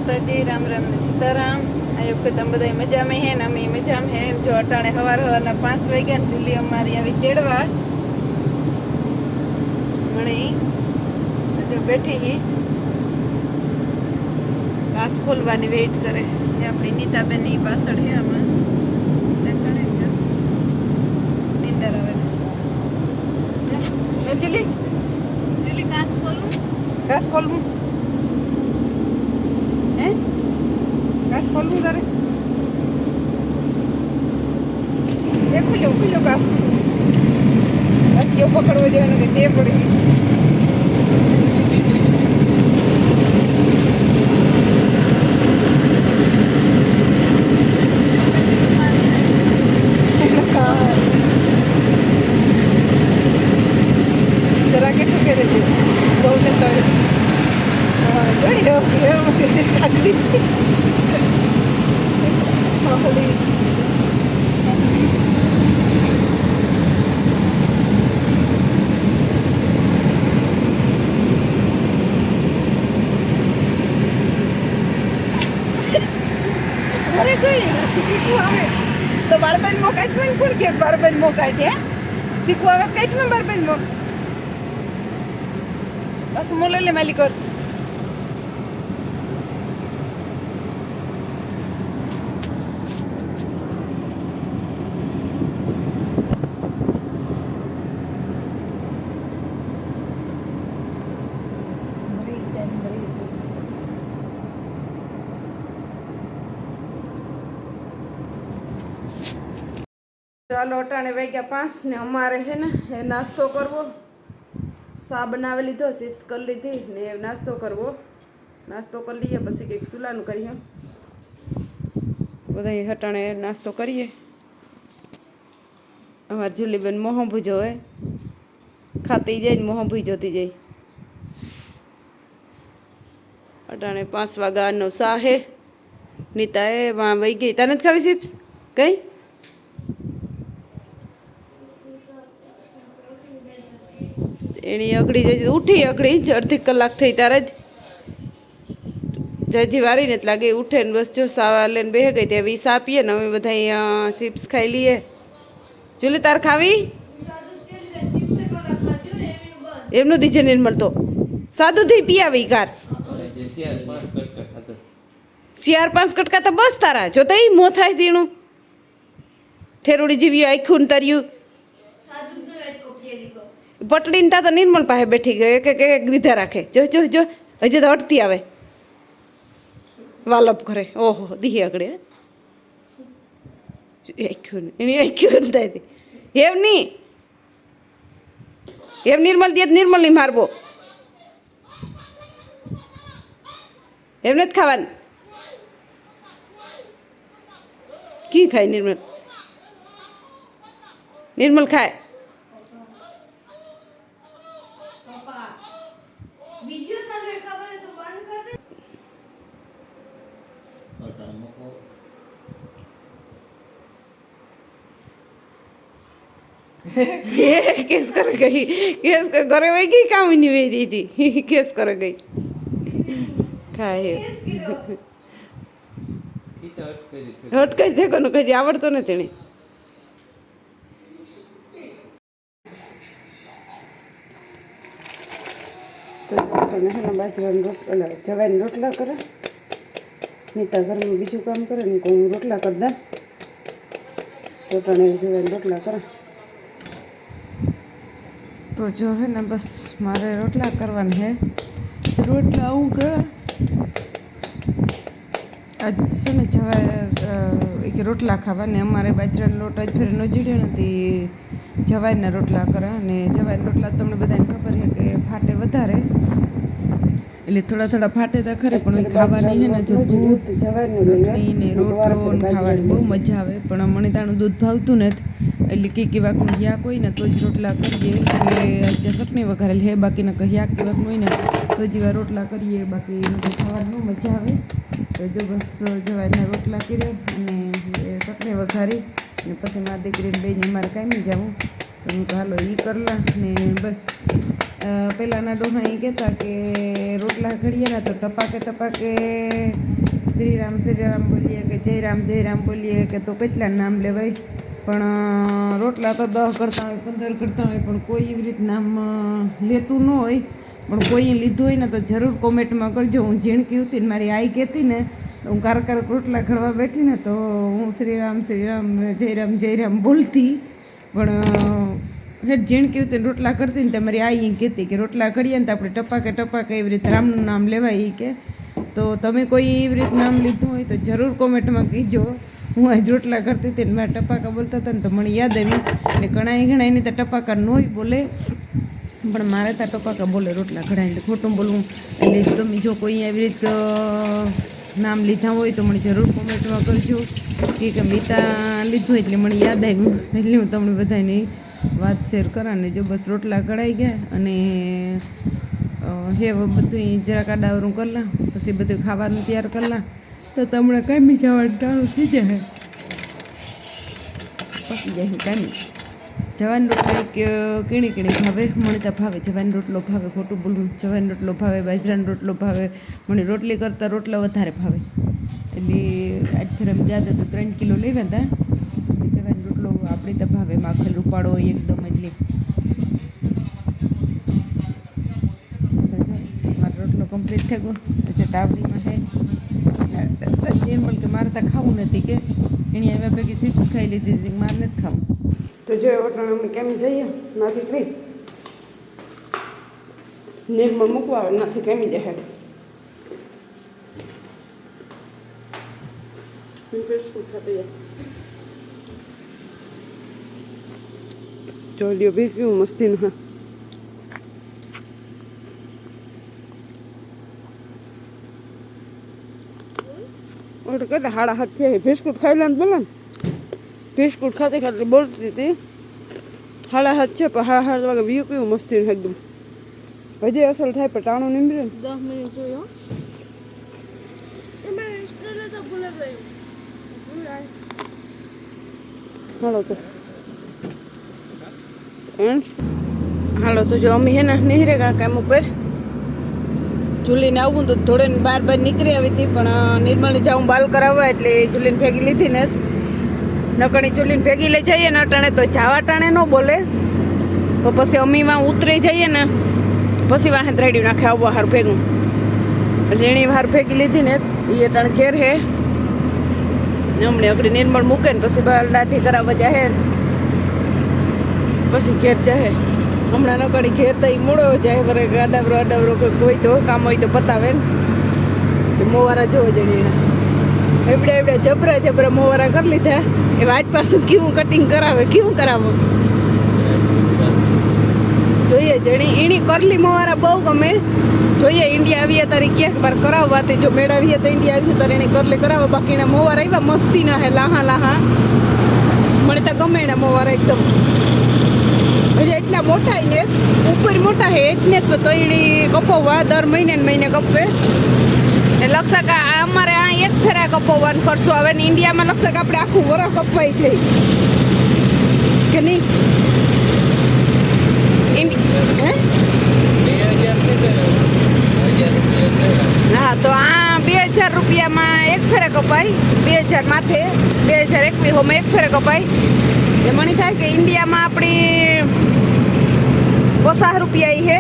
माताजी राम राम ने सीताराम आयोग के तम बधाई मजा में है अमी मजा में है जो अटाणे हवार हवाરના 5 વાગ્યા જુલી અમારી આવી તેડવા મણી જો બેઠી હી કાસ ખોલવાની વેઇટ કરે એ આપણી નીતાબેન ની પાછળ હે આમાં દેખાડે જો નીંદર આવે ને જુલી જુલી કાસ ખોલવું घास खोलूँ तारे ये खुलो घास बाकी पकड़ो जो है चे पड़ी जरा के ठुके रहे दौड़ने दौड़े अरे कोई सीखू आवे तो बारबेन मो काटवन कोण के बारबेन मो काटे सीखू आवे काटवन बारबेन मो बस मोले ले मालिक और ચાલો અટાણે વાગ્યા 5 ને અમારે છે ને એ નાસ્તો કરવો સા બનાવી લીધો ચિપ્સ કરી લીધી ને નાસ્તો કરવો નાસ્તો કરી લઈએ પછી કંઈક સુલાનું કરીએ બધા અટાણે નાસ્તો કરીએ અમારી જુલીબેન મોહં ભૂજો હોય ખાતી જાય ને મોહં ભૂજોતી જાય અટાણે 5 વાગ્યાનો સા હે નીતા એ વહી ગઈ તને જ ખાવી ચિપ્સ કઈ એની અઘડી જઈ ઉઠી અઘડી અડધી કલાક થઈ ત્યારે જ જજી વારીને જ લાગે ઉઠે ને બસ જો સા લઈને બેહે ગઈ ત્યાં સા પીએ ને અમે બધા ચિપ્સ ખાઈ લઈએ જુલી તાર ખાવી એમનું દીજે નહીં મળતો સાદું થઈ પી આવી કાર 4-5 કટકા તો બસ તારા જો તઈ મો થાય તીણું ઠેરોડી જેવી આખું તર્યું પટડીને તા તો નિર્મલ પાસે બેઠી ગયો એક એક દીધા રાખે જો જો જો હજી તો અટતી આવે વાલપ કરે ઓહો દીહી આગળ એની આખ્યું થાય એમ નહીં એમ નિર્મલ દે નિર્મલ નહીં મારવો એમ નથી ખાવાનું કી ખાય નિર્મલ નિર્મલ ખાય केस कर गई केस करे वही गई काम नहीं हुई रही थी केस कर गई खाए हट कर देखो न कहीं आवड़तो न तेने तो है ना बाजरा रोटला जवान रोटला करे नीता घर में बीजू काम करे ने को रोटला कर दे तो तने जवान रोटला करे तो जो है ना बस मारे रोटला करवाने है रोटला आऊँगा आज से ने जवा एक रोटला खावा ने हमारे बाजरा लोट आज फिर नो जीड्यो नथी जवाना रोटला करे ने जवाना रोटला તમને બધાને ખબર છે કે ફાટે વધારે એટલે થોડા થોડા ફાટે તો ખરે પણ ખાવાની છે ને જો દૂધ ચટણી ને રોટલો ખાવાની બહુ મજા આવે પણ મને તાણું દૂધ ભાવતું નથી એટલે કે વાકનું યાક હોય ને તો જ રોટલા કરીએ એટલે અત્યારે ચટણી વઘારેલી હે બાકીના કહી યાક કે વાકનું હોય ને તો જ એવા રોટલા કરીએ બાકી એનું ખાવાની બહુ મજા આવે તો જો બસ જવાના રોટલા કર્યા અને ચટણી વઘારી ને પછી મારી દીકરીને બેને અમારે કાંઈ નહીં જવું તો હું તો હાલો એ કરલા ને બસ પહેલાંના ડોહા એ કહેતા કે રોટલા ઘડીએ ને તો ટપાકે ટપાકે શ્રી રામ બોલીએ કે જય રામ બોલીએ કે તો કેટલા નામ લેવાય, પણ રોટલા તો 10 કરતા હોય 15 કરતા હોય, પણ કોઈ એવી રીત નામ લેતું ન હોય. પણ કોઈએ લીધું હોય ને તો જરૂર કોમેન્ટમાં કરજો. હું ઝીણકી હતી ને મારી આઈ કહેતી ને, હું કારક રોટલા ઘડવા બેઠી ને તો હું શ્રી રામ જય રામ બોલતી, પણ હેઠ ઝીણકી હતી રોટલા કરતી ને તમારી આઈ કહેતી કે રોટલા ઘડીએ ને તો આપણે ટપાકે એવી રીતે રામનું નામ લેવાય કે. તો તમે કોઈ એવી રીતે નામ લીધું હોય તો જરૂર કોમેન્ટમાં કહીજો. હું આજ રોટલા કરતી હતી ને મારા ટપાકા બોલતા હતા ને તો મને યાદ આવ્યું ને ઘણાને તો ટપાકા નોય બોલે, પણ મારે ત્યાં ટપાકા બોલે રોટલા ઘડાઈને. ખોટું બોલવું એટલે તમે જો કોઈ એવી રીતે નામ લીધા હોય તો મને જરૂર કોમેન્ટમાં કરજો કે મીતા લીધું એટલે મને યાદ આવ્યું, એટલે હું તમને બધાની વાત શેર કરા ને. જો બસ રોટલા કઢાઈ ગયા અને બધું જરાક આડાવરું કરલા, પછી બધું ખાવાનું તૈયાર કરલા તો તમને કામી જવાનું ટાણું થઈ જાય, પકી જાય કામી. જવાન રોટલો કીણી ભાવે, મને તો ભાવે જવાન રોટલો ભાવે. ખોટું બોલવું, જવાન રોટલો ભાવે, બાજરાનો રોટલો ભાવે. મને રોટલી કરતાં રોટલો વધારે ભાવે. એટલે આજ ફેર અમે જાતે તો 3 કિલો લેવા હતા. જવાન રોટલો આપણી તો ભાવે, માખેલ રૂપાળો હોય એકદમ. એટલે મારો રોટલો કમ્પ્લીટ થઈ ગયો. એટલે તાવડીમાં છે નિર્મલ કે મારે ત્યાં ખાવું નથી કે એની આવ્યા પૈકી ચિપ્સ ખાઈ લીધી હતી, મારે નથી ખાવું. તો જો વટાણા અમે કેમ જઈએ નાથી કરી નિર્મળ મૂકવા આવે નાથી કેમી જાય બિસ્કુટ ખાતી જાય. જો લ્યો બી કેવું મસ્તીનું. હા ઓટ કેટલા 7:30 થયા. બિસ્કુટ ખાઈ લે ને બોલે ને, બિસ્કુટ ખાતી બોલતી હતી 7:30 છે, પણ 7:30 વાગે વ્યૂ કેવું મસ્તી એકદમ. હજી અસલ થાય પણ ટાણું નીમળે ને 10 મિનિટ જોયો. હાલો તો જો અમે હે ને નીહરે કામ ઉપર જુલીને આવું તો થોડે બહાર નીકળી આવી હતી, પણ નિર્મલને જાઉં બાલ કરાવવા એટલે જુલીને ભેગી લીધી ને નકણી ચૂલીને ભેગી લઈ જઈએ ને અટાણે તો જાવા ટાણે ન બોલે, તો પછી અમીમાં ઉતરી જઈએ ને પછી વાહે રેડી નાખે આવવા હાર ભેગું. એટલે એની હાર ભેગી લીધી ને એ અટાણે ઘેર હે હમણે અકડી નિર્મળ મૂકે ને પછી બાલ દાઢી કરાવવા જાહે, પછી ઘેર જાહે. હમણાં નકડી ઘેર તો એ મોડો જાય વરે આડાવરો કોઈ તો કામ હોય તો પતાવે ને મોવારા જોવો જઈને એવડે જબરા મોવારા કરી લીધા. એ આજ પાછું કેવું કટિંગ કરાવે, કેવું કરાવો જોઈએ. જણી એની કરલી મોવારા બહુ ગમે. જોઈએ ઇન્ડિયા આવીએ તારી ક્યાંક બાર કરાવવાથી, જો મેળાવીએ તો ઇન્ડિયા આવીએ તારે એની કરલી કરાવો. બાકી એના મોવારા એવા મસ્તી ના હે, લાહા મને તો ગમે એના મોવારા એકદમ. હજી એટલા મોટા ને ઉપર મોટા હે એટલે જ તો એની કપવવા દર મહિને ને મહિને કપવે. લક્ષક અમારે આ એક ફેરા કપવવાનું ખર્ચો આવે ને ઇન્ડિયામાં લક્ષક આપણે આખું વરસ કપવાઈ જાય કે નહીં. હા તો આ 2000 રૂપિયામાં એક ફેરે કપાય, 2000 માથે 2021 એક ફેરે કપાય. એ મને થાય કે ઇન્ડિયામાં આપણી 50 રૂપિયા છે.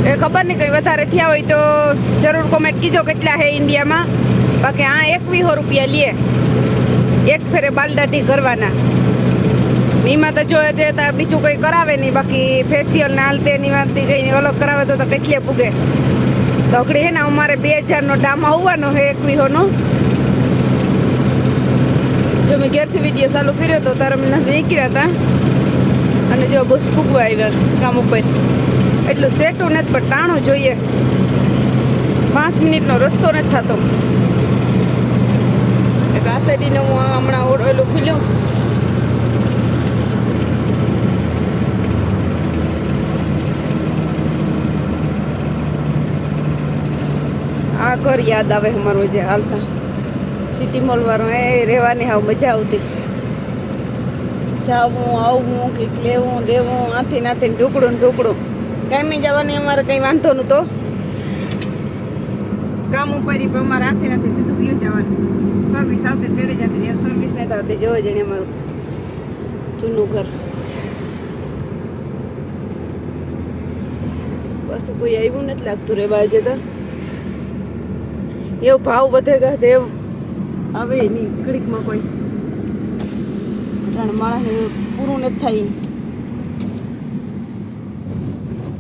એ ખબર નહીં કંઈ વધારે થયા હોય તો જરૂર કોમેન્ટ કીજો કેટલા છે ઇન્ડિયામાં. બાકી આ 2100 રૂપિયા લે એક ફેરે બાલદાટી કરવાના. એમાં તો જો બીજું કંઈ કરાવે નહીં, બાકી ફેશિયલ ને હાલતેની વાતથી કંઈ અલગ કરાવે તો કેટલે પૂગે. તો અકડી હે ને અમારે 2000નો દામ આવવાનો છે 2100નો. જો મેં ઘેરથી વિડીયો ચાલુ કર્યો હતો ત્યારે અમે નીકળ્યા હતા અને જો બસ પૂગવા આવ્યા કામ ઉપર. એટલું સેટું નથી પણ ટાણું જોઈએ. 5 મિનિટનો રસ્તો નથી થતો. એક આ સાઈડીને હું હમણાં ઓલું ખુલ્યું. આ ઘર યાદ આવે અમારું જે હાલતા સિટી મોલ વાળું. એ રહેવાની હાવ મજા આવતી. જાવું આવવું કંઈક લેવું દેવું આથી નાથી ઢોકળું ને ઢોકળું. કાંઈ જવાની અમારે કંઈ વાંધો નહોતો કામ ઉપર પણ અમારે હાથે નથી સીધું વ્યૂ જવાનું સર્વિસ આવતી તેડે જતી સર્વિસ નહીં આવતી જોવા જઈને અમારું જૂનું ઘર પાછું કોઈ આવ્યું નથી લાગતું રે બાજે તો એવું ભાવ વધે ગયા એવું આવે નહીં ઘડીકમાં કોઈ ત્રણ માણસ પૂરું નથી થાય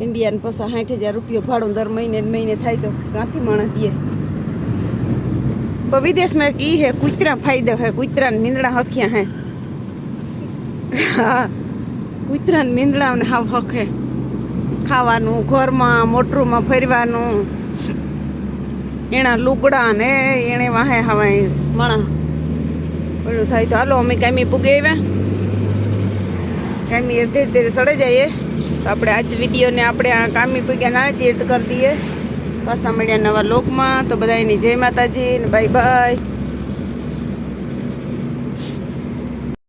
ઇન્ડિયાને પાછા 60,000 રૂપિયા ભાડું દર મહિને થાય તો ક્યાંથી માણસ દે પણ વિદેશમાં એક ઈ હે કૂતરા ફાયદો હે કૂતરાને મીંદડા હખ્યા હે હા કૂતરાને મીંદડાને હાવ હક હે ખાવાનું ઘરમાં મોટરમાં ફરવાનું એના લુગડા ને એને વાહે હવાય માણા પેલું થાય તો હાલો અમે કાંઈ પૂગે આવ્યા કાંઈ ધીરે ધીરે સડે જઈએ તો આપણે આજ વિડીયોને આપણે આ કામી પૂગ્યા ના જ એડ કરી દઈએ પાછા મળ્યા નવા લોકમાં તો બધાની જય માતાજી ને બાય બાય